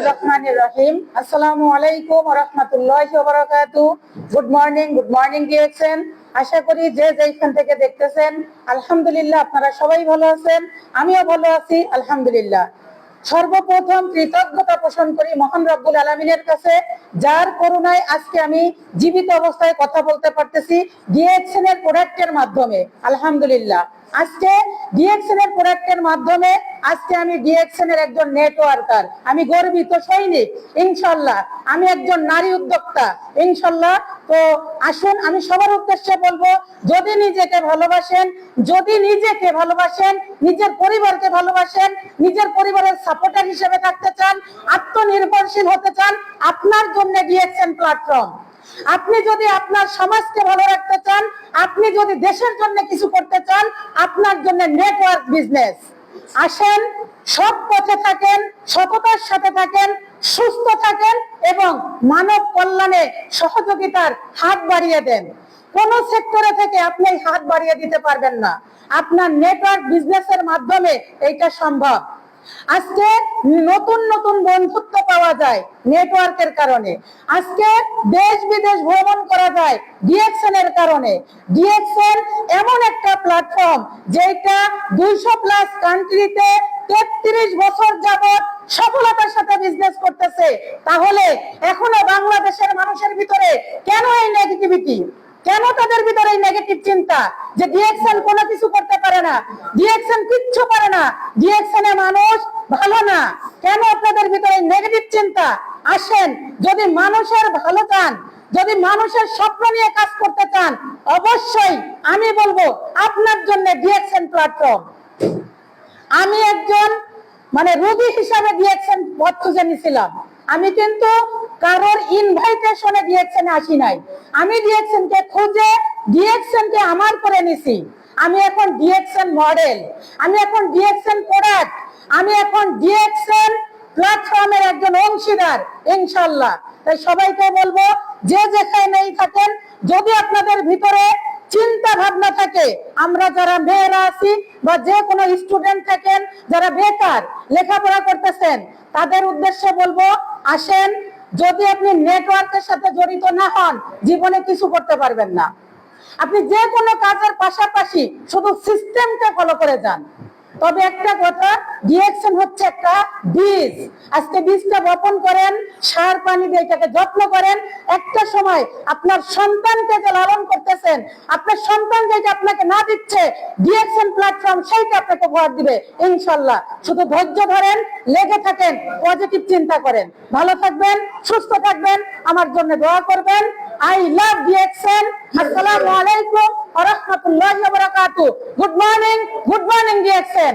বিসমিল্লাহির রহমানির রহিম। আসসালামু আলাইকুম ওয়া রাহমাতুল্লাহি ওয়া বারাকাতুহু। Good morning ডিয়ারছেন। আশা করি যে যেখান থেকে দেখতেছেন আলহামদুলিল্লাহ আপনারা সবাই ভালো আছেন, আমিও ভালো আছি আলহামদুলিল্লাহ। সর্বপ্রথম কৃতজ্ঞতা পোষণ করি মহান রব্বুল আলামিনের কাছে, যার করুণায় আজকে আমি জীবিত অবস্থায় কথা বলতে পারতেছি ডিএক্সএন এর প্রোডাক্টের মাধ্যমে আলহামদুলিল্লাহ। আজকে ডিএক্সএন এর প্রোডাক্টের মাধ্যমে আজকে আমি ডিএক্সএন এর একজন নেটওয়ার্কার, আমি গর্বিত সৈনিক ইনশাআল্লাহ। আমি একজন নারী উদ্যোক্তা ইনশাআল্লাহ। তো আসুন আমি সবার উদ্দেশ্যে বলবো, যদি নিজেকে ভালোবাসেন, যদি নিজেকে ভালোবাসেন, নিজের পরিবারকে ভালোবাসেন, নিজের পরিবারের সাপোর্টার হিসেবে থাকতে চান, আত্মনির্ভরশীল হতে চান, আপনার জন্য ডিএক্সএন প্ল্যাটফর্ম। আপনি যদি আপনার সমাজকে ভালো রাখতে চান, আপনি যদি দেশের জন্য কিছু করতে চান, আপনার জন্য নেটওয়ার্ক বিজনেস। আসেন, সৎ পথে থাকেন, সততার সাথে থাকেন, সুস্থ থাকেন এবং মানব কল্যাণে সহযোগিতার হাত বাড়িয়ে দেন। কোন সেক্টরে থেকে আপনি হাত বাড়িয়ে দিতে পারবেন না, আপনার নেটওয়ার্ক বিজনেসের মাধ্যমে এইটা সম্ভব। আজকে নতুন নতুন বন্ধুত্ব পাওয়া যায় নেটওয়ার্কের কারণে। আজকে দেশ বিদেশ ভ্রমণ করা যায় ডিএক্সএন এর কারণে। ডিএক্সএন এমন একটা প্ল্যাটফর্ম যেটা 200+ কান্ট্রিতে 33 বছর যাবত সফলতার সাথে বিজনেস করতেছে। তাহলে এখনো বাংলাদেশের মানুষের ভিতরে কেন এই নেগেটিভিটি, কেন তাদের ভিতরে এই নেগেটিভ চিন্তা যে ডিএক্সএন কোনো কিছু করতে পারে না, ডিএক্সএন কিচ্ছু পারে না, ডিএক্সএন এ মানুষ ভালো না? কেন আপনাদের ভিতরে নেগেটিভ চিন্তা? আসেন, যদি মানুষের ভালো চান, যদি মানুষের স্বপ্ন নিয়ে কাজ করতে চান, অবশ্যই আমি বলবো আপনার জন্য ডিএক্সএন প্ল্যাটফর্ম। আমি একজন রোগী হিসাবে ডিএক্সএন পথ খুঁজে নিয়েছিলাম। আমি কিন্তু কারোর ইনভাইটেশনে ডিএক্সএন আসি নাই, আমি ডিএক্সএন কে খুঁজে ডিএক্সএন কে আমার করে নিছি। আমি এখন ডিএক্সএন মডেল, আমি এখন ডিএক্সএন প্রোডাক্ট, আমি এখন ডিএক্সএন প্ল্যাটফর্মের একজন অংশীদার ইনশাআল্লাহ। তাই সবাইকে বলবো, যে যেখানেই থাকেন, যদি আপনাদের ভিতরে চিন্তা ভাবনা থাকে, আমরা যারা মেয়েরা আছি বা যে কোনো স্টুডেন্ট থাকেন যারা বেকার লেখাপড়া করতেছেন, তাদের উদ্দেশ্যে বলবো, আসেন, যদি আপনি নেটওয়ার্কের সাথে জড়িত না হন, জীবনে কিছু করতে পারবেন না। আপনি যে কোনো কাজের পাশাপাশি শুধু সিস্টেমকে ফলো করে যান। তবে একটা কথা, ডিএক্সএন হচ্ছে একটা বীজ। আজকে বীজটা বপন করেন, সার পানি দিয়ে এটাকে যত্ন করেন, একটা সময় আপনার সন্তানকে যে লালন করতেছেন, আপনার সন্তান যেটা আপনাকে না দিচ্ছে, ডিএক্সএন প্ল্যাটফর্ম সেইটা আপনাকে উপহার দিবে ইনশাআল্লাহ। শুধু ধৈর্য ধরেন, লেগে থাকেন, পজিটিভ চিন্তা করেন। ভালো থাকবেন, সুস্থ থাকবেন, আমার জন্য দোয়া করবেন। I love DXN. Assalamu alaikum wa rahmatullahi wa barakatuh. Good morning DXN.